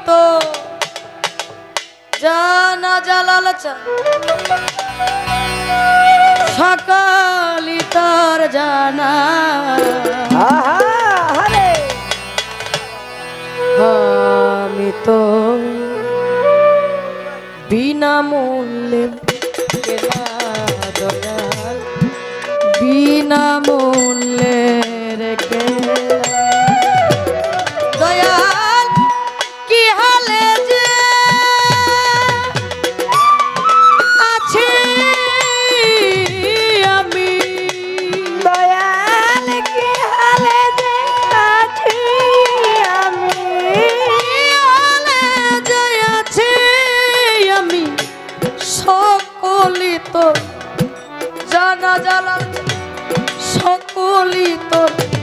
তো জানা জালাল সকালি তার জানা আমি তো বিনামূল্যে কেনা দয়াল বিনামূল্যে রেখে দয়াল কি হালে যে আছি আমি দয়াল কি হালে যে আছি আমি হালে যে আছি আমি সকলি তো জানা জানা সকলি তো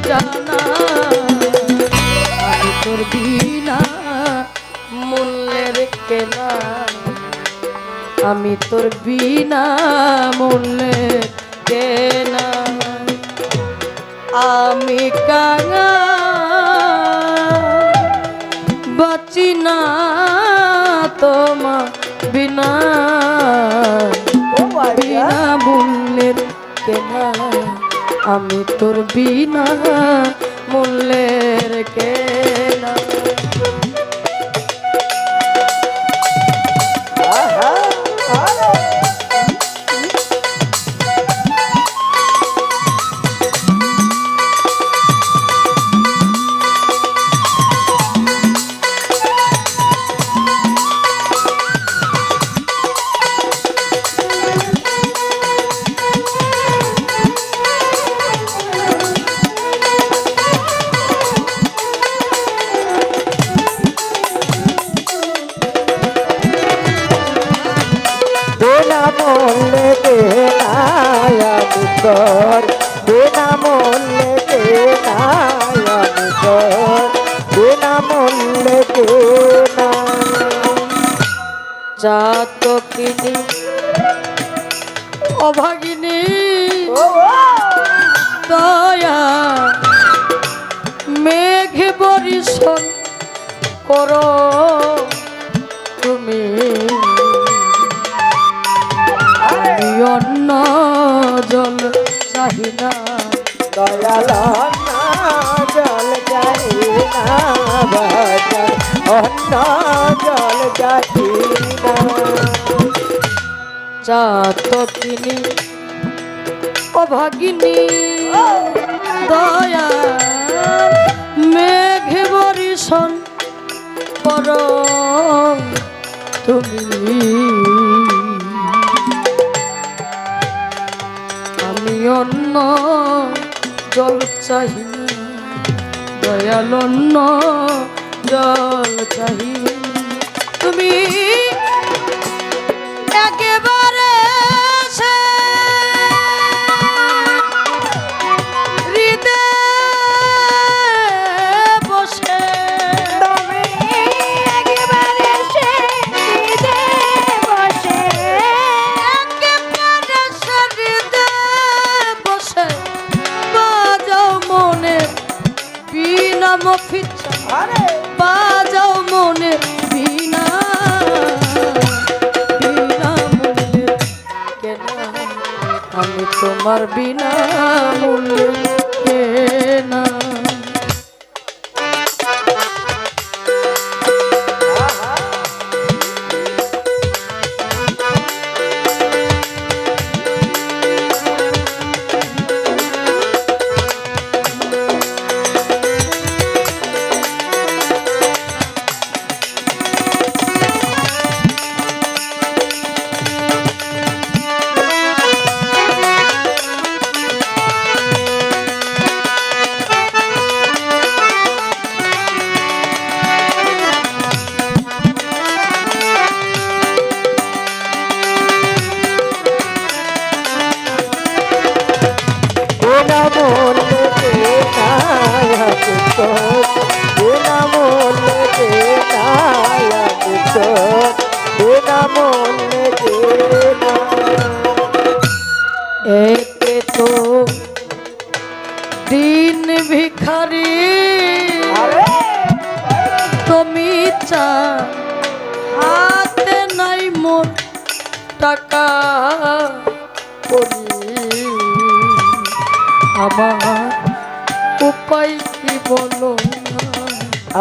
জানা আমি তোর বিনা মূল্যের কেনা আমি তোর বিনা মূল্যের কেনা আমি কাঙা বাঁচি না তোমা বিনা বিনা মূল্যের কেনা আমি তোর বিনা মূল্যের কেনা বিনামূল্যে কেনায়া মুখর বিনামূল্যে কেনায়া মুখর বিনামূল্যে কেনা চাত কিনি অভাগিনী দয়া মেঘ বরিশন করো তুমি আমি অন্য জল চাহি না দয়াল জল যাই না বাজার অন্য জল যাই না চাত কিনি অভাগিনী দয়া মেঘ বরিশন করো তুমি আমি অন্য জল চাহি না দয়াল অন্য জল চাহি তুমি একেবারে বাজাও মনে বিনা বিনা মূল্যে কেন আমি তোমার বিনা মূল্যে কেনা তুমি চা হাতে নাই মোর টাকা করি আমার উপায় কি বলো না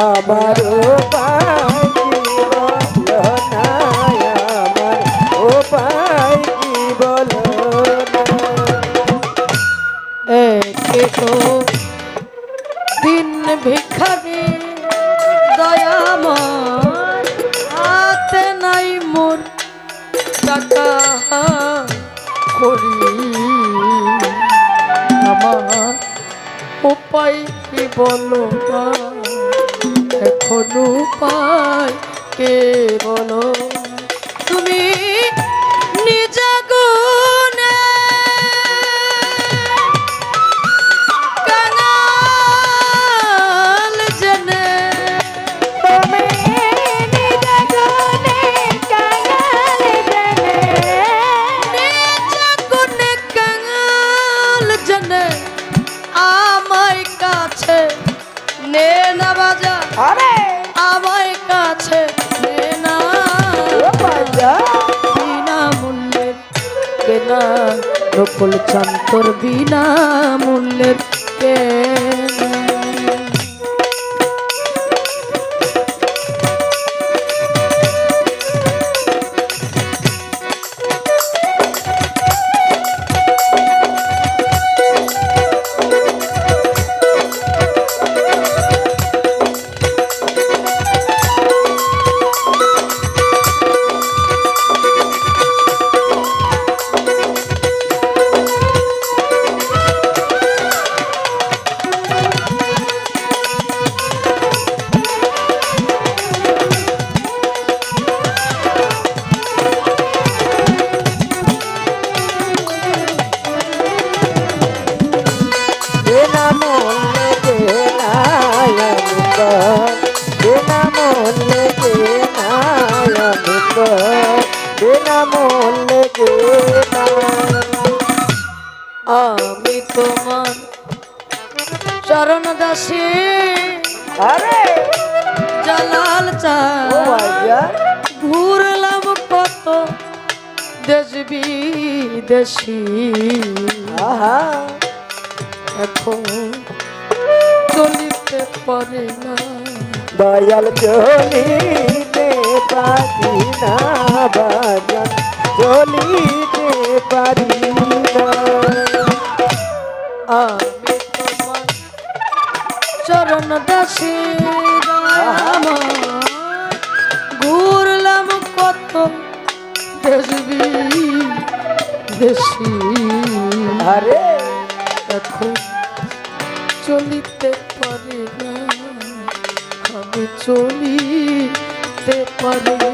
আমার উপায় কি বলো না আমার উপায় কি বলো না একে দিন ভিখারি দয়াময় হাতে নাই মোর টাকা করি আমার উপায় কি বলো না এখন উপায় কে বলো তুমি নিজ গুণে কাঙাল জেনে তুমি নিজ গুণে কাঙাল জেনে নিজ গুণে কাঙাল জেনে আমায় কাছে নে না বাজা আরে আমায় কাছে নে না ও বাজা বিনা মূল্যের কেনা নকুল চান্তর বিনা মূল্যের কেনা বিনা মূল্যে কেনায় আমি বিনা মূল্যে কেনায় আমি বিনা মূল্যে কেনায় আমি তোমার চরণ দাসী আরে জালাল চা ও বাজা ঘুরলাম কত দেশ বিদেশি আহা এখন চলিতে পারে না দয়াল চলিতে পারি না বাজান চলিতে পারি না আমি তোমার চরণ দাসী ঘুরলাম কত দেশ বিদেশি আরে এখন চলিতে পারি না আমি চলিতে পারি না